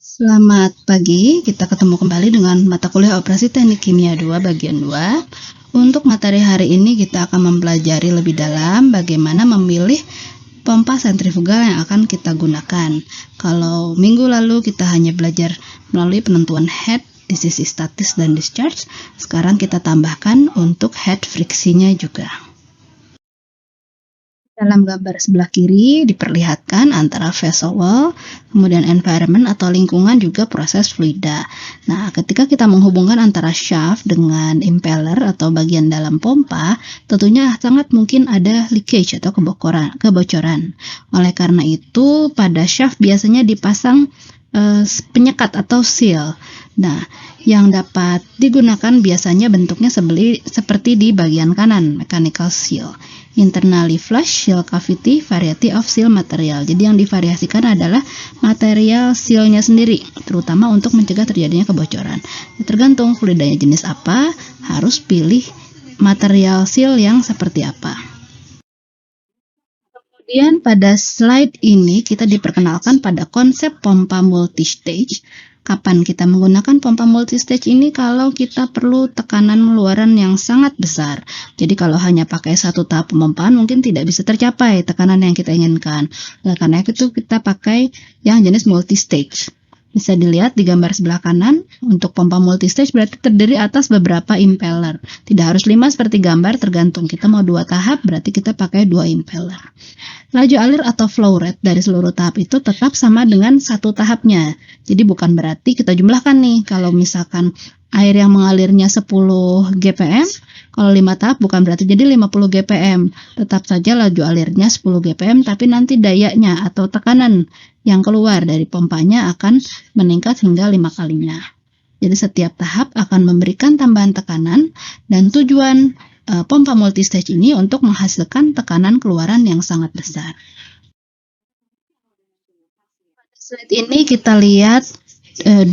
Selamat pagi, kita ketemu kembali dengan mata kuliah Operasi Teknik Kimia 2 bagian 2. Untuk materi hari ini kita akan mempelajari lebih dalam bagaimana memilih pompa sentrifugal yang akan kita gunakan. Kalau minggu lalu kita hanya belajar melalui penentuan head, di sisi statis dan discharge, sekarang kita tambahkan untuk head friksinya juga. Dalam gambar sebelah kiri diperlihatkan antara vessel wall, kemudian environment atau lingkungan juga proses fluida. Nah, ketika kita menghubungkan antara shaft dengan impeller atau bagian dalam pompa, tentunya sangat mungkin ada leakage atau kebocoran. Oleh karena itu, pada shaft biasanya dipasang penyekat atau seal. Nah, yang dapat digunakan biasanya bentuknya seperti di bagian kanan, mechanical seal. Internally flush, seal cavity, variety of seal material. Jadi yang divariasikan adalah material sealnya sendiri, terutama untuk mencegah terjadinya kebocoran. Tergantung fluidanya jenis apa, harus pilih material seal yang seperti apa. Kemudian pada slide ini kita diperkenalkan pada konsep pompa multistage. Kapan kita menggunakan pompa multistage ini? Kalau kita perlu tekanan luaran yang sangat besar. Jadi kalau hanya pakai satu tahap pemompaan mungkin tidak bisa tercapai tekanan yang kita inginkan. Oleh karena itu kita pakai yang jenis multistage. Bisa dilihat di gambar sebelah kanan, untuk pompa multistage berarti terdiri atas beberapa impeller. Tidak harus 5 seperti gambar, tergantung kita mau 2 tahap, berarti kita pakai 2 impeller. Laju alir atau flow rate dari seluruh tahap itu tetap sama dengan satu tahapnya. Jadi bukan berarti kita jumlahkan nih, kalau misalkan air yang mengalirnya 10 GPM, kalau 5 tahap bukan berarti jadi 50 GPM. Tetap saja laju alirnya 10 GPM, tapi nanti dayanya atau tekanan yang keluar dari pompanya akan meningkat hingga 5 kalinya. Jadi setiap tahap akan memberikan tambahan tekanan, dan tujuan pompa multistage ini untuk menghasilkan tekanan keluaran yang sangat besar. Pada slide ini kita lihat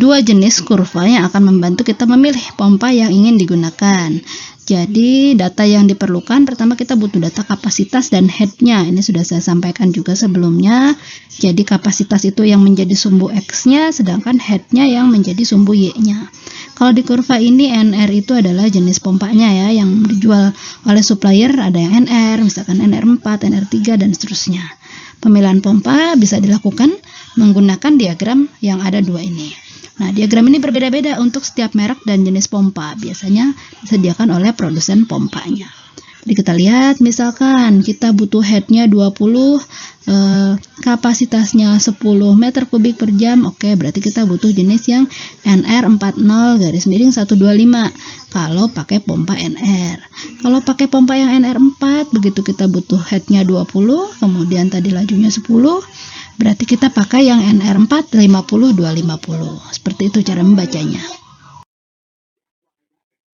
dua jenis kurva yang akan membantu kita memilih pompa yang ingin digunakan. Jadi data yang diperlukan, pertama kita butuh data kapasitas dan headnya. Ini sudah saya sampaikan juga sebelumnya. Jadi kapasitas itu yang menjadi sumbu X-nya, sedangkan headnya yang menjadi sumbu Y-nya. Kalau di kurva ini NR itu adalah jenis pompanya ya, yang dijual oleh supplier. Ada yang NR, misalkan NR4, NR3 dan seterusnya. Pemilihan pompa bisa dilakukan menggunakan diagram yang ada dua ini. Nah, diagram ini berbeda-beda untuk setiap merek dan jenis pompa. Biasanya disediakan oleh produsen pompanya. Jadi kita lihat, misalkan kita butuh headnya 20, kapasitasnya 10 meter kubik per jam. Oke, berarti kita butuh jenis yang NR40-125 kalau pakai pompa NR. Kalau pakai pompa yang NR4, begitu kita butuh headnya 20, kemudian tadi lajunya 10, berarti kita pakai yang NR4 50-250. Seperti itu cara membacanya.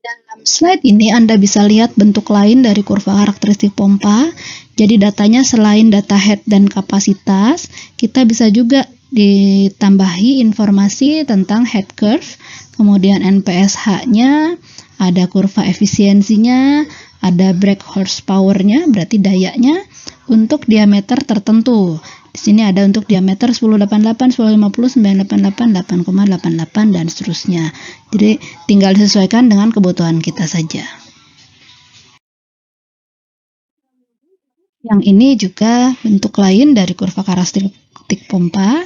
Dalam slide ini Anda bisa lihat bentuk lain dari kurva karakteristik pompa. Jadi datanya selain data head dan kapasitas, kita bisa juga ditambahi informasi tentang head curve, kemudian NPSH-nya, ada kurva efisiensinya, ada brake horsepower-nya, berarti dayanya, untuk diameter tertentu. Di sini ada untuk diameter 1088, 1050, 988, 8,88 dan seterusnya. Jadi tinggal disesuaikan dengan kebutuhan kita saja. Yang ini juga bentuk lain dari kurva karakteristik pompa.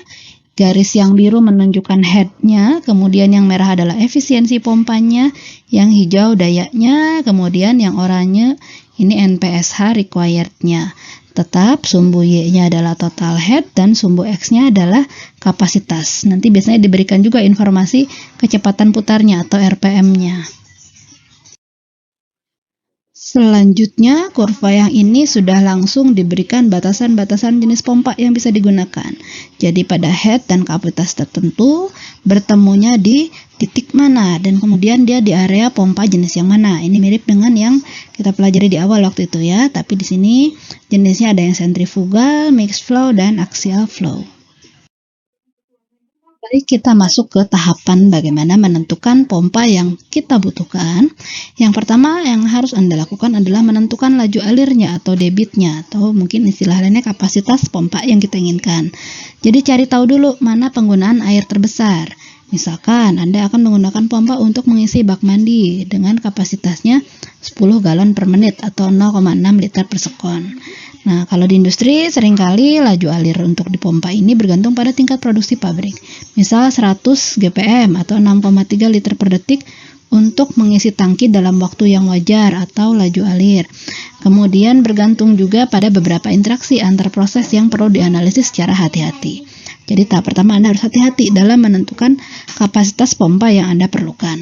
Garis yang biru menunjukkan headnya, kemudian yang merah adalah efisiensi pompanya, yang hijau dayanya, kemudian yang oranye ini NPSH required-nya. Tetap sumbu Y-nya adalah total head dan sumbu X-nya adalah kapasitas. Nanti biasanya diberikan juga informasi kecepatan putarnya atau RPM-nya. Selanjutnya, kurva yang ini sudah langsung diberikan batasan-batasan jenis pompa yang bisa digunakan. Jadi pada head dan kapasitas tertentu, bertemunya di titik mana, dan kemudian dia di area pompa jenis yang mana. Ini mirip dengan yang kita pelajari di awal waktu itu ya, tapi di sini jenisnya ada yang centrifugal, mixed flow, dan axial flow. Baik, kita masuk ke tahapan bagaimana menentukan pompa yang kita butuhkan. Yang pertama yang harus Anda lakukan adalah menentukan laju alirnya atau debitnya, atau mungkin istilah lainnya kapasitas pompa yang kita inginkan. Jadi cari tahu dulu mana penggunaan air terbesar. Misalkan Anda akan menggunakan pompa untuk mengisi bak mandi dengan kapasitasnya 10 galon per menit atau 0,6 liter per sekon. Nah, kalau di industri seringkali laju alir untuk di pompa ini bergantung pada tingkat produksi pabrik. Misal 100 GPM atau 6,3 liter per detik untuk mengisi tangki dalam waktu yang wajar atau laju alir. Kemudian bergantung juga pada beberapa interaksi antar proses yang perlu dianalisis secara hati-hati. Jadi tahap pertama Anda harus hati-hati dalam menentukan kapasitas pompa yang Anda perlukan.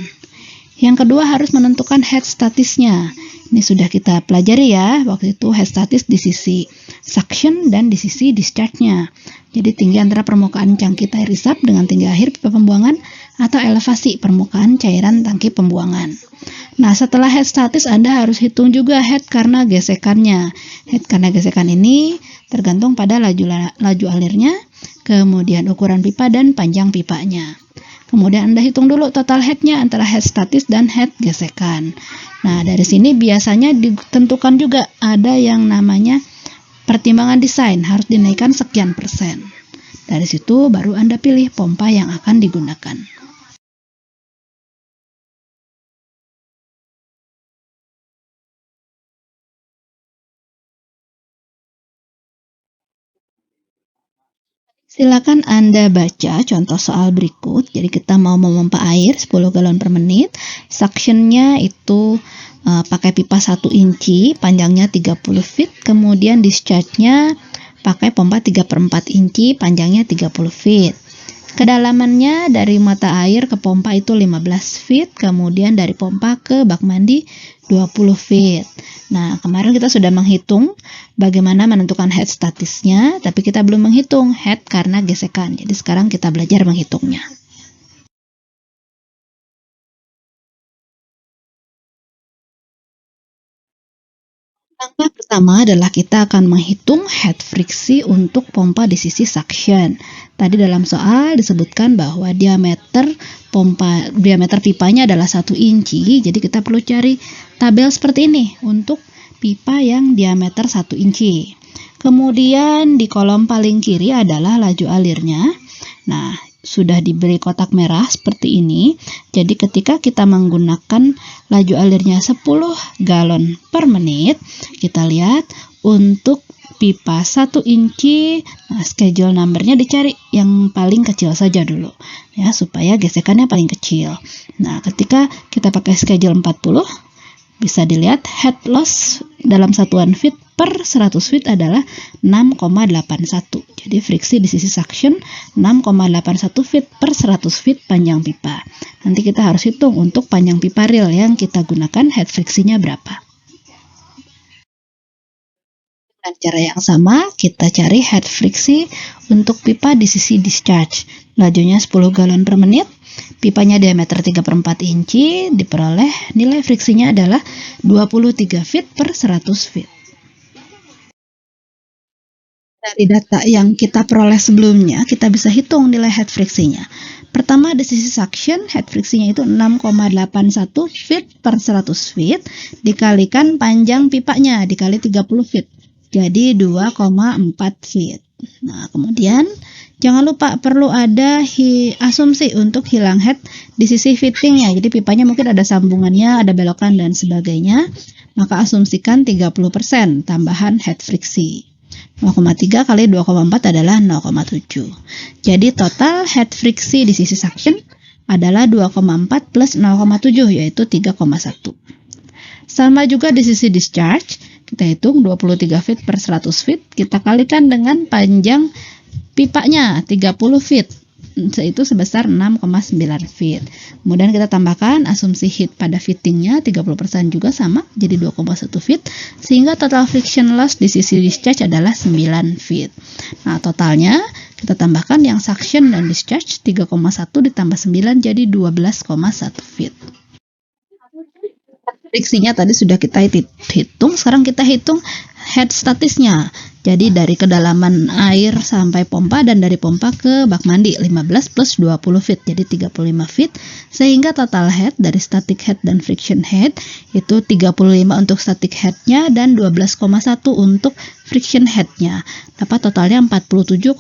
Yang kedua harus menentukan head statisnya. Ini sudah kita pelajari ya, waktu itu head statis di sisi suction dan di sisi discharge-nya. Jadi tinggi antara permukaan cangkit air isap dengan tinggi akhir pipa pembuangan atau elevasi permukaan cairan tangki pembuangan. Nah, setelah head statis Anda harus hitung juga head karena gesekannya. Head karena gesekan ini tergantung pada laju alirnya, kemudian ukuran pipa dan panjang pipanya. Kemudian Anda hitung dulu total head-nya antara head statis dan head gesekan. Nah, dari sini biasanya ditentukan juga ada yang namanya pertimbangan desain, harus dinaikkan sekian persen. Dari situ baru Anda pilih pompa yang akan digunakan. Silakan Anda baca contoh soal berikut. Jadi kita mau memompa air 10 galon per menit. Suction-nya itu pakai pipa 1 inci, panjangnya 30 feet. Kemudian discharge-nya pakai pompa 3/4 inci, panjangnya 30 feet. Kedalamannya dari mata air ke pompa itu 15 feet, kemudian dari pompa ke bak mandi 20 feet. Nah, kemarin kita sudah menghitung bagaimana menentukan head statisnya, tapi kita belum menghitung head karena gesekan. Jadi sekarang kita belajar menghitungnya. Langkah pertama adalah kita akan menghitung head friksi untuk pompa di sisi suction. Tadi dalam soal disebutkan bahwa diameter pipanya adalah 1 inci, jadi kita perlu cari tabel seperti ini untuk pipa yang diameter 1 inci. Kemudian di kolom paling kiri adalah laju alirnya. Nah, sudah diberi kotak merah seperti ini. Jadi ketika kita menggunakan laju alirnya 10 galon per menit, kita lihat untuk pipa 1 inci, nah schedule number-nya dicari yang paling kecil saja dulu ya, supaya gesekannya paling kecil. Nah, ketika kita pakai schedule 40, bisa dilihat head loss dalam satuan feet per 100 feet adalah 6,81. Jadi friksi di sisi suction 6,81 feet per 100 feet panjang pipa. Nanti kita harus hitung untuk panjang pipa real yang kita gunakan head friksinya berapa. Dengan cara yang sama, kita cari head friksi untuk pipa di sisi discharge. Lajunya 10 galon per menit. Pipanya diameter 3/4 inci, diperoleh nilai friksinya adalah 23 feet per 100 feet. Dari data yang kita peroleh sebelumnya, kita bisa hitung nilai head friksinya. Pertama, di sisi suction, head friksinya itu 6,81 feet per 100 feet, dikalikan panjang pipanya, dikali 30 feet. Jadi 2,4 feet. Nah, kemudian jangan lupa perlu ada asumsi untuk hilang head di sisi fittingnya. Jadi pipanya mungkin ada sambungannya, ada belokan dan sebagainya. Maka asumsikan 30% tambahan head friksi. 0,3 kali 2,4 adalah 0,7. Jadi total head friksi di sisi suction adalah 2,4 plus 0,7 yaitu 3,1. Sama juga di sisi discharge, kita hitung 23 feet per 100 feet, kita kalikan dengan panjang pipanya 30 feet, yaitu sebesar 6,9 feet. Kemudian kita tambahkan asumsi heat pada fittingnya 30% juga sama, jadi 2,1 feet, sehingga total friction loss di sisi discharge adalah 9 feet. Nah, totalnya kita tambahkan yang suction dan discharge 3,1 ditambah 9 jadi 12,1 feet. Friksinya tadi sudah kita hitung, sekarang kita hitung head statisnya. Jadi dari kedalaman air sampai pompa dan dari pompa ke bak mandi 15 plus 20 feet, jadi 35 feet, sehingga total head dari static head dan friction head itu 35 untuk static headnya dan 12,1 untuk friction headnya. Dapat totalnya 47,1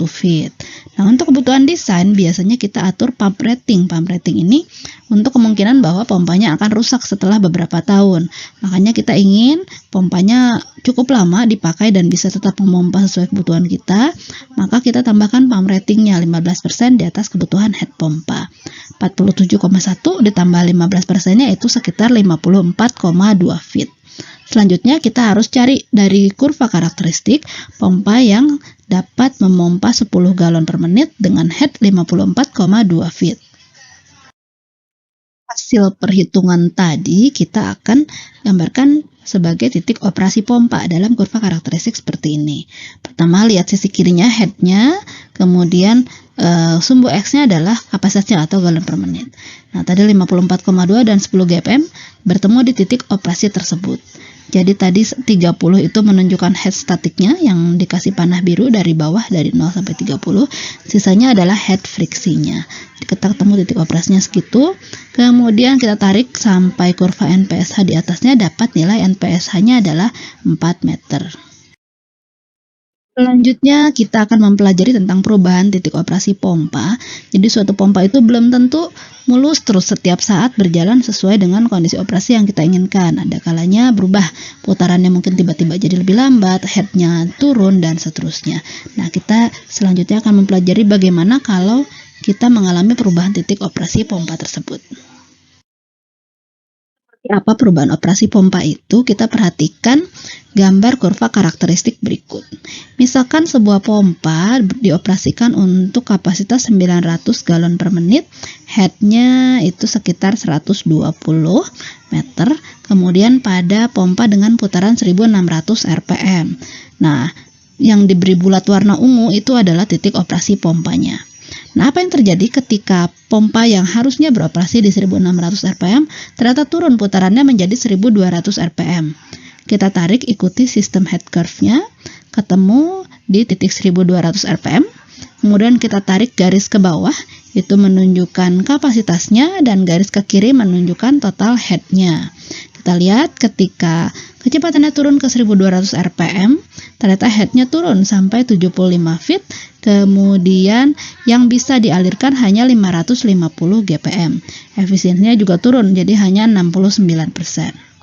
feet. Nah, untuk kebutuhan desain biasanya kita atur pump rating. Pump rating ini untuk kemungkinan bahwa pompanya akan rusak setelah beberapa tahun. Makanya kita ingin pompanya cukup lama dipakai dan bisa tetap memompa sesuai kebutuhan kita, maka kita tambahkan pump ratingnya 15% di atas kebutuhan head pompa. 47,1 ditambah 15%-nya itu sekitar 54,2 feet. Selanjutnya kita harus cari dari kurva karakteristik pompa yang dapat memompa 10 galon per menit dengan head 54,2 feet. Hasil perhitungan tadi kita akan gambarkan sebagai titik operasi pompa dalam kurva karakteristik seperti ini. Pertama, lihat sisi kirinya headnya, kemudian sumbu X-nya adalah kapasitasnya atau galon per menit. Nah, tadi 54,2 dan 10 GPM bertemu di titik operasi tersebut. Jadi tadi 30 itu menunjukkan head statiknya yang dikasih panah biru dari bawah dari 0 sampai 30. Sisanya adalah head friksinya. Kita ketemu titik operasinya segitu. Kemudian kita tarik sampai kurva NPSH di atasnya, dapat nilai NPSH-nya adalah 4 meter. Selanjutnya kita akan mempelajari tentang perubahan titik operasi pompa. Jadi suatu pompa itu belum tentu mulus terus setiap saat berjalan sesuai dengan kondisi operasi yang kita inginkan. Ada kalanya berubah, putarannya mungkin tiba-tiba jadi lebih lambat, headnya turun, dan seterusnya. Nah, kita selanjutnya akan mempelajari bagaimana kalau kita mengalami perubahan titik operasi pompa tersebut. Apa perubahan operasi pompa itu? Kita perhatikan gambar kurva karakteristik berikut. Misalkan sebuah pompa dioperasikan untuk kapasitas 900 galon per menit, headnya itu sekitar 120 meter, kemudian pada pompa dengan putaran 1600 rpm. Nah, yang diberi bulat warna ungu itu adalah titik operasi pompanya. Nah, apa yang terjadi ketika pompa yang harusnya beroperasi di 1600 rpm ternyata turun putarannya menjadi 1200 rpm? Kita tarik ikuti sistem head curve-nya, ketemu di titik 1200 rpm. Kemudian kita tarik garis ke bawah, itu menunjukkan kapasitasnya, dan garis ke kiri menunjukkan total head-nya. Kita lihat ketika kecepatannya turun ke 1200 rpm, ternyata head-nya turun sampai 75 feet, kemudian yang bisa dialirkan hanya 550 GPM. Efisiensinya juga turun, jadi hanya 69%.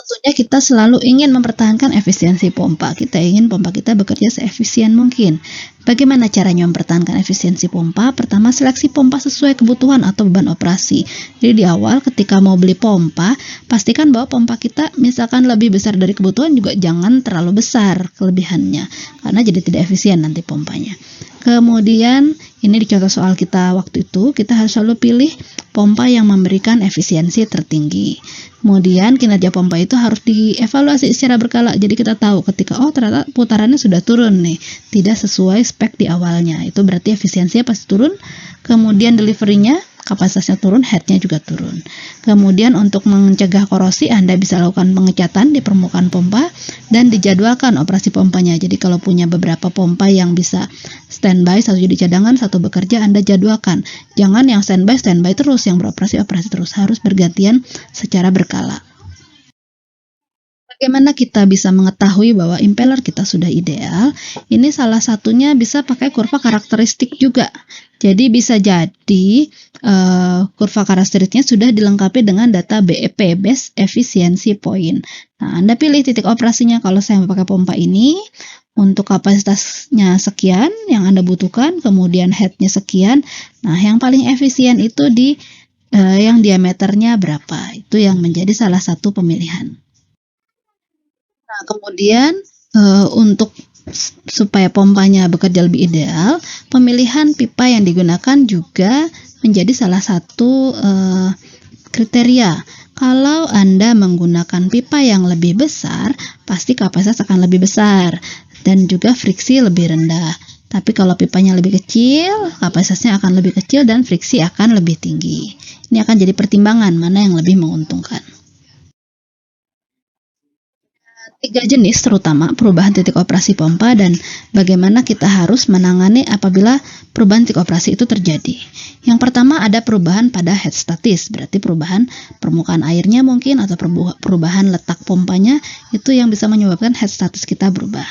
Tentunya kita selalu ingin mempertahankan efisiensi pompa. Kita ingin pompa kita bekerja seefisien mungkin. Bagaimana caranya mempertahankan efisiensi pompa? Pertama, seleksi pompa sesuai kebutuhan atau beban operasi. Jadi di awal ketika mau beli pompa, pastikan bahwa pompa kita misalkan lebih besar dari kebutuhan, juga jangan terlalu besar kelebihannya, karena jadi tidak efisien nanti pompanya. Kemudian ini di contoh soal kita waktu itu, kita harus selalu pilih pompa yang memberikan efisiensi tertinggi. Kemudian kinerja pompa itu harus dievaluasi secara berkala. Jadi kita tahu ketika ternyata putarannya sudah turun nih, tidak sesuai spek di awalnya. Itu berarti efisiensinya pasti turun. Kemudian deliverynya, kapasitasnya turun, headnya juga turun. Kemudian untuk mencegah korosi, Anda bisa lakukan pengecatan di permukaan pompa dan dijadwalkan operasi pompanya. Jadi kalau punya beberapa pompa yang bisa standby, satu jadi cadangan, satu bekerja, Anda jadwalkan. Jangan yang standby terus, yang beroperasi terus, harus bergantian secara berkala. Bagaimana kita bisa mengetahui bahwa impeller kita sudah ideal? Ini salah satunya bisa pakai kurva karakteristik juga. Jadi bisa jadi kurva karakteristiknya sudah dilengkapi dengan data BEP, Best Efficiency Point. Nah, Anda pilih titik operasinya. Kalau saya pakai pompa ini, untuk kapasitasnya sekian yang Anda butuhkan, kemudian headnya sekian. Nah, yang paling efisien itu di yang diameternya berapa. Itu yang menjadi salah satu pemilihan. Nah, kemudian untuk supaya pompanya bekerja lebih ideal, pemilihan pipa yang digunakan juga menjadi salah satu kriteria. Kalau Anda menggunakan pipa yang lebih besar, pasti kapasitas akan lebih besar dan juga friksi lebih rendah. Tapi kalau pipanya lebih kecil, kapasitasnya akan lebih kecil dan friksi akan lebih tinggi. Ini akan jadi pertimbangan mana yang lebih menguntungkan. Tiga jenis terutama perubahan titik operasi pompa dan bagaimana kita harus menangani apabila perubahan titik operasi itu terjadi. Yang pertama ada perubahan pada head statis, berarti perubahan permukaan airnya mungkin atau perubahan letak pompanya itu yang bisa menyebabkan head statis kita berubah.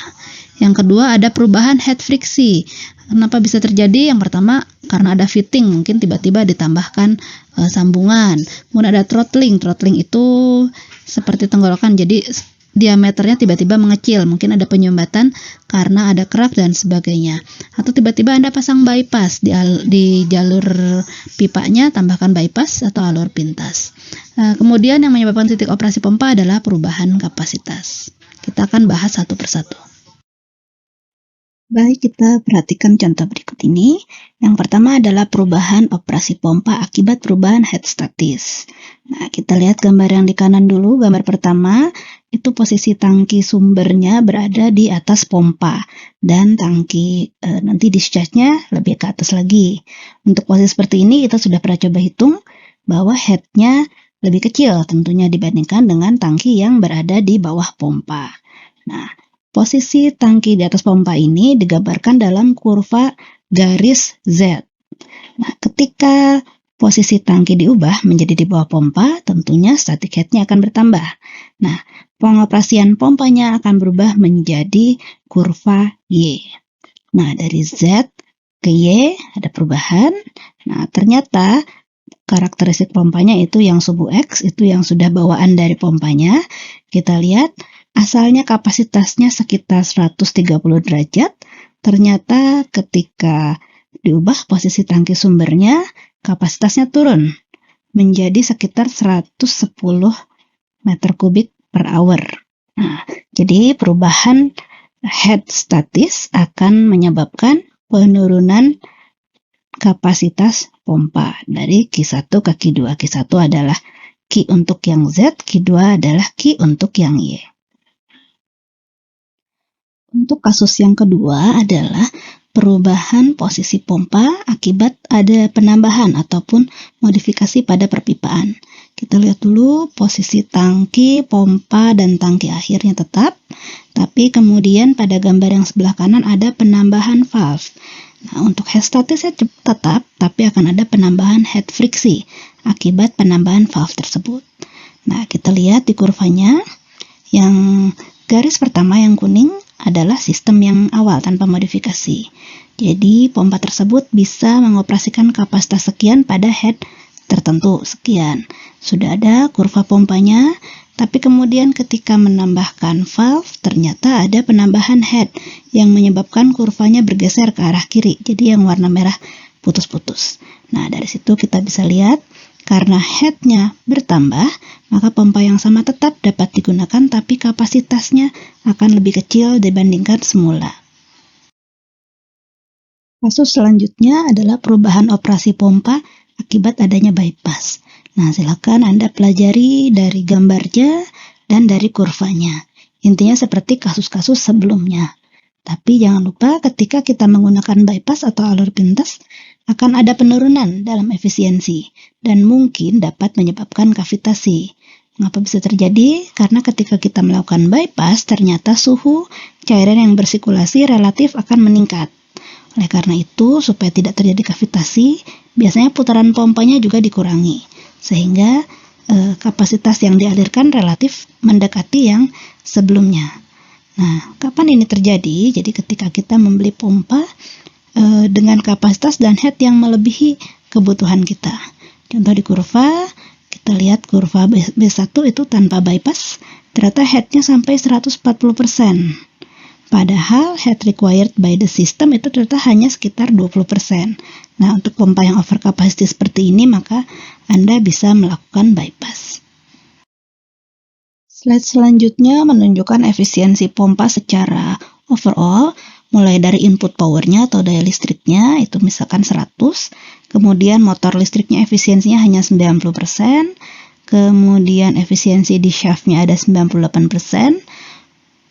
Yang kedua ada perubahan head friksi. Kenapa bisa terjadi? Yang pertama karena ada fitting, mungkin tiba-tiba ditambahkan sambungan. Kemudian ada throttling. Throttling itu seperti tenggorokan, jadi diameternya tiba-tiba mengecil, mungkin ada penyumbatan karena ada kerak dan sebagainya. Atau tiba-tiba Anda pasang bypass di jalur pipanya, tambahkan bypass atau alur pintas. Kemudian yang menyebabkan titik operasi pompa adalah perubahan kapasitas. Kita akan bahas satu persatu. Baik, kita perhatikan contoh berikut ini. Yang pertama adalah perubahan operasi pompa akibat perubahan head statis. Nah, kita lihat gambar yang di kanan dulu. Gambar pertama, itu posisi tangki sumbernya berada di atas pompa. Dan tangki nanti discharge-nya lebih ke atas lagi. Untuk posisi seperti ini, kita sudah pernah coba hitung bahwa head-nya lebih kecil tentunya dibandingkan dengan tangki yang berada di bawah pompa. Nah, posisi tangki di atas pompa ini digambarkan dalam kurva garis Z. Nah, ketika posisi tangki diubah menjadi di bawah pompa, tentunya static head-nya akan bertambah. Nah, pengoperasian pompanya akan berubah menjadi kurva Y. Nah, dari Z ke Y ada perubahan. Nah, ternyata karakteristik pompanya itu yang subu X, itu yang sudah bawaan dari pompanya. Kita lihat asalnya kapasitasnya sekitar 130 derajat, ternyata ketika diubah posisi tangki sumbernya, kapasitasnya turun menjadi sekitar 110 meter kubik per hour. Nah, jadi perubahan head statis akan menyebabkan penurunan kapasitas pompa dari Q1 ke Q2. Q1 adalah Q untuk yang Z, Q2 adalah Q untuk yang Y. Untuk kasus yang kedua adalah perubahan posisi pompa akibat ada penambahan ataupun modifikasi pada perpipaan. Kita lihat dulu posisi tangki, pompa, dan tangki akhirnya tetap, tapi kemudian pada gambar yang sebelah kanan ada penambahan valve. Nah, untuk head statisnya tetap, tapi akan ada penambahan head friksi akibat penambahan valve tersebut. Nah, kita lihat di kurvanya, yang garis pertama yang kuning adalah sistem yang awal tanpa modifikasi. Jadi pompa tersebut bisa mengoperasikan kapasitas sekian pada head tertentu sekian. Sudah ada kurva pompanya, tapi kemudian ketika menambahkan valve ternyata ada penambahan head yang menyebabkan kurvanya bergeser ke arah kiri. Jadi yang warna merah putus-putus. Nah, dari situ kita bisa lihat karena head-nya bertambah, maka pompa yang sama tetap dapat digunakan, tapi kapasitasnya akan lebih kecil dibandingkan semula. Kasus selanjutnya adalah perubahan operasi pompa akibat adanya bypass. Nah, silakan Anda pelajari dari gambarnya dan dari kurvanya. Intinya seperti kasus-kasus sebelumnya. Tapi jangan lupa ketika kita menggunakan bypass atau alur pintas, akan ada penurunan dalam efisiensi dan mungkin dapat menyebabkan kavitasi. Mengapa bisa terjadi? Karena ketika kita melakukan bypass, ternyata suhu cairan yang bersirkulasi relatif akan meningkat. Oleh karena itu, supaya tidak terjadi kavitasi, biasanya putaran pompanya juga dikurangi, sehingga kapasitas yang dialirkan relatif mendekati yang sebelumnya. Nah, kapan ini terjadi? Jadi ketika kita membeli pompa dengan kapasitas dan head yang melebihi kebutuhan kita. Contoh di kurva, kita lihat kurva B1 itu tanpa bypass, ternyata headnya sampai 140%. Padahal head required by the system itu ternyata hanya sekitar 20%. Nah, untuk pompa yang over capacity seperti ini, maka Anda bisa melakukan bypass. Slide selanjutnya menunjukkan efisiensi pompa secara overall, mulai dari input powernya atau daya listriknya, itu misalkan 100, kemudian motor listriknya efisiensinya hanya 90%, kemudian efisiensi di shaftnya ada 98%,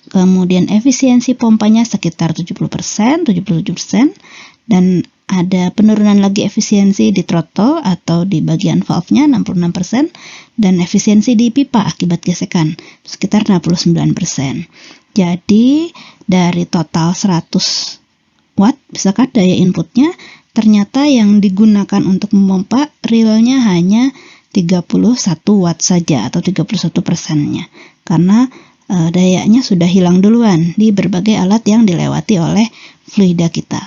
kemudian efisiensi pompanya sekitar 70%, 77%, dan ada penurunan lagi efisiensi di throttle atau di bagian valve-nya 66%, dan efisiensi di pipa akibat gesekan sekitar 69%. Jadi dari total 100 watt, misalkan daya inputnya, ternyata yang digunakan untuk memompa realnya hanya 31 watt saja atau 31%-nya, karena dayanya sudah hilang duluan di berbagai alat yang dilewati oleh fluida kita.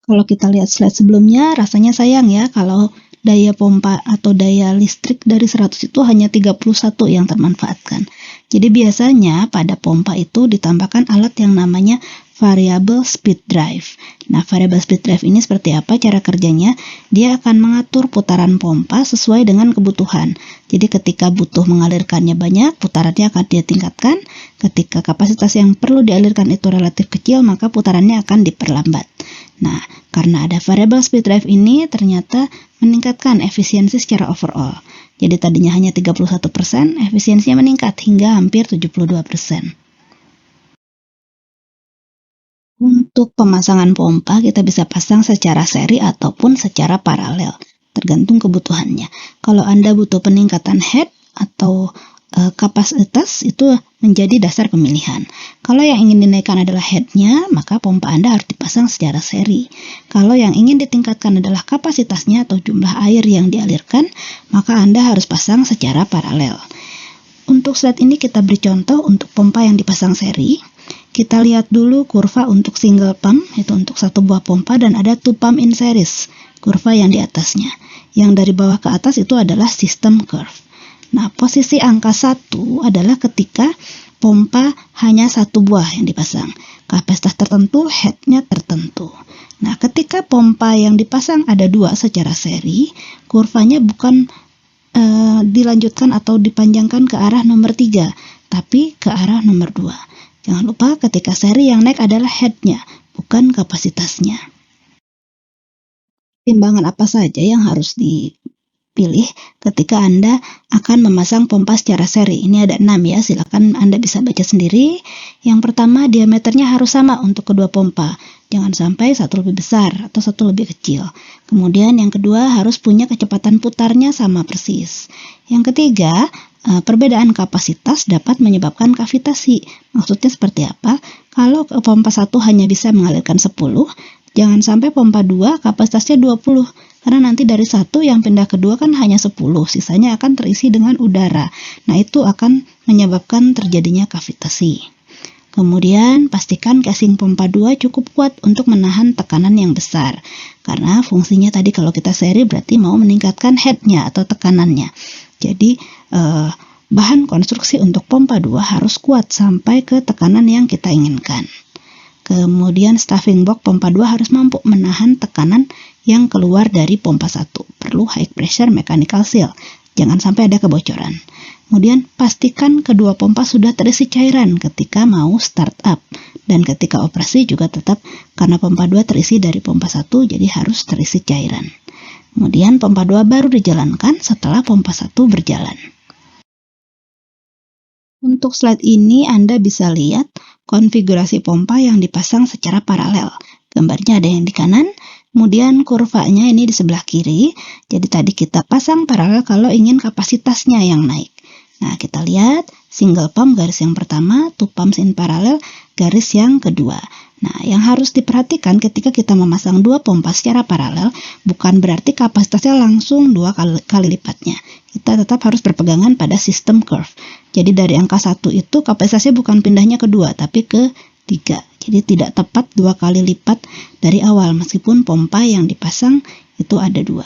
Kalau kita lihat slide sebelumnya, rasanya sayang ya kalau daya pompa atau daya listrik dari 100 itu hanya 31 yang termanfaatkan. Jadi biasanya pada pompa itu ditambahkan alat yang namanya variable speed drive. Nah, variable speed drive ini seperti apa cara kerjanya? Dia akan mengatur putaran pompa sesuai dengan kebutuhan. Jadi ketika butuh mengalirkannya banyak, putarannya akan dia tingkatkan. Ketika kapasitas yang perlu dialirkan itu relatif kecil, maka putarannya akan diperlambat. Nah, karena ada variable speed drive ini ternyata meningkatkan efisiensi secara overall. Jadi tadinya hanya 31%, efisiensinya meningkat hingga hampir 72%. Untuk pemasangan pompa, kita bisa pasang secara seri ataupun secara paralel, tergantung kebutuhannya. Kalau Anda butuh peningkatan head atau kapasitas, itu menjadi dasar pemilihan. Kalau yang ingin dinaikkan adalah headnya, maka pompa Anda harus dipasang secara seri. Kalau yang ingin ditingkatkan adalah kapasitasnya atau jumlah air yang dialirkan, maka Anda harus pasang secara paralel. Untuk slide ini kita beri contoh untuk pompa yang dipasang seri. Kita lihat dulu kurva untuk single pump, itu untuk satu buah pompa, dan ada two pump in series, kurva yang di atasnya. Yang dari bawah ke atas itu adalah system curve. Nah, posisi angka 1 adalah ketika pompa hanya satu buah yang dipasang. Kapasitas tertentu, headnya tertentu. Nah, ketika pompa yang dipasang ada 2 secara seri, kurvanya bukan dilanjutkan atau dipanjangkan ke arah nomor 3, tapi ke arah nomor 2. Jangan lupa ketika seri yang naik adalah headnya, bukan kapasitasnya. Timbangan apa saja yang harus dipilih ketika Anda akan memasang pompa secara seri? Ini ada 6 ya, silakan Anda bisa baca sendiri. Yang pertama, diameternya harus sama untuk kedua pompa. Jangan sampai satu lebih besar atau satu lebih kecil. Kemudian yang kedua, harus punya kecepatan putarnya sama persis. Yang ketiga, perbedaan kapasitas dapat menyebabkan kavitasi. Maksudnya seperti apa? Kalau pompa 1 hanya bisa mengalirkan 10, jangan sampai pompa 2 kapasitasnya 20. Karena nanti dari 1 yang pindah ke 2 kan hanya 10, sisanya akan terisi dengan udara. Nah, itu akan menyebabkan terjadinya kavitasi. Kemudian pastikan casing pompa 2 cukup kuat untuk menahan tekanan yang besar. Karena fungsinya tadi kalau kita seri berarti mau meningkatkan headnya atau tekanannya. Jadi bahan konstruksi untuk pompa 2 harus kuat sampai ke tekanan yang kita inginkan. Kemudian stuffing box pompa 2 harus mampu menahan tekanan yang keluar dari pompa 1. Perlu high pressure mechanical seal. Jangan sampai ada kebocoran. Kemudian pastikan kedua pompa sudah terisi cairan ketika mau start up. Dan ketika operasi juga tetap, karena pompa 2 terisi dari pompa 1, jadi harus terisi cairan. Kemudian pompa 2 baru dijalankan setelah pompa 1 berjalan. Untuk slide ini Anda bisa lihat konfigurasi pompa yang dipasang secara paralel. Gambarnya ada yang di kanan, kemudian kurvanya ini di sebelah kiri. Jadi tadi kita pasang paralel kalau ingin kapasitasnya yang naik. Nah, kita lihat single pump garis yang pertama, two pumps in parallel garis yang kedua. Nah, yang harus diperhatikan ketika kita memasang 2 pompa secara paralel, bukan berarti kapasitasnya langsung 2 kali lipatnya. Kita tetap harus berpegangan pada system curve. Jadi dari angka 1 itu kapasitasnya bukan pindahnya ke 2, tapi ke 3. Jadi tidak tepat 2 kali lipat dari awal, meskipun pompa yang dipasang itu ada 2.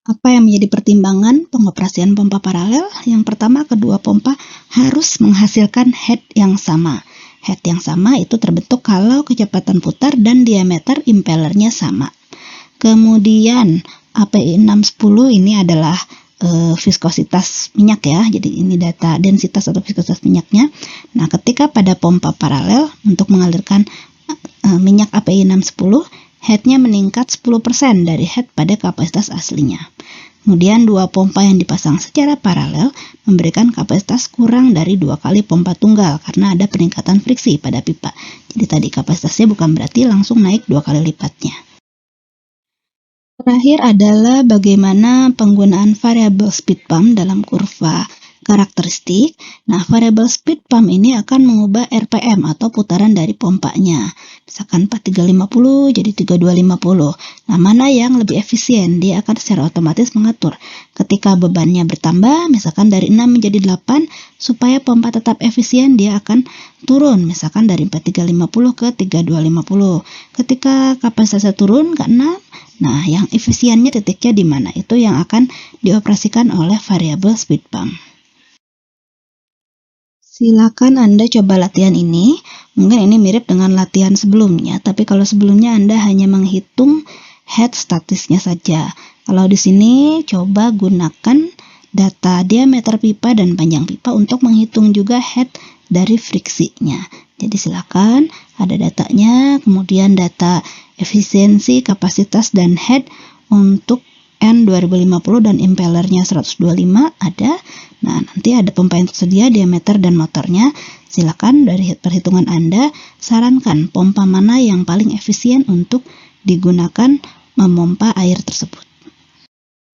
Apa yang menjadi pertimbangan pengoperasian pompa paralel? Yang pertama, kedua pompa harus menghasilkan head yang sama. Head yang sama itu terbentuk kalau kecepatan putar dan diameter impellernya sama. Kemudian API 610 ini adalah viskositas minyak ya. Jadi ini data densitas atau viskositas minyaknya. Nah, ketika pada pompa paralel untuk mengalirkan minyak API 610, headnya meningkat 10% dari head pada kapasitas aslinya. Kemudian dua pompa yang dipasang secara paralel memberikan kapasitas kurang dari 2 kali pompa tunggal karena ada peningkatan friksi pada pipa. Jadi tadi kapasitasnya bukan berarti langsung naik 2 kali lipatnya. Terakhir adalah bagaimana penggunaan variable speed pump dalam kurva karakteristik. Nah, variable speed pump ini akan mengubah RPM atau putaran dari pompanya. Misalkan 4350 jadi 3250. Nah, mana yang lebih efisien? Dia akan secara otomatis mengatur. Ketika bebannya bertambah, misalkan dari 6 menjadi 8, supaya pompa tetap efisien, dia akan turun. Misalkan dari 4350 ke 3250. Ketika kapasitasnya turun ke 6, nah, yang efisiennya titiknya di mana? Itu yang akan dioperasikan oleh variable speed pump. Silakan Anda coba latihan ini. Mungkin ini mirip dengan latihan sebelumnya, tapi kalau sebelumnya Anda hanya menghitung head statisnya saja. Kalau di sini coba gunakan data diameter pipa dan panjang pipa untuk menghitung juga head dari friksinya. Jadi silakan ada datanya, kemudian data efisiensi, kapasitas, dan head untuk N 2050 dan impellernya 125 ada. Nah, nanti ada pompa yang tersedia, diameter, dan motornya. Silakan dari perhitungan Anda, sarankan pompa mana yang paling efisien untuk digunakan memompa air tersebut.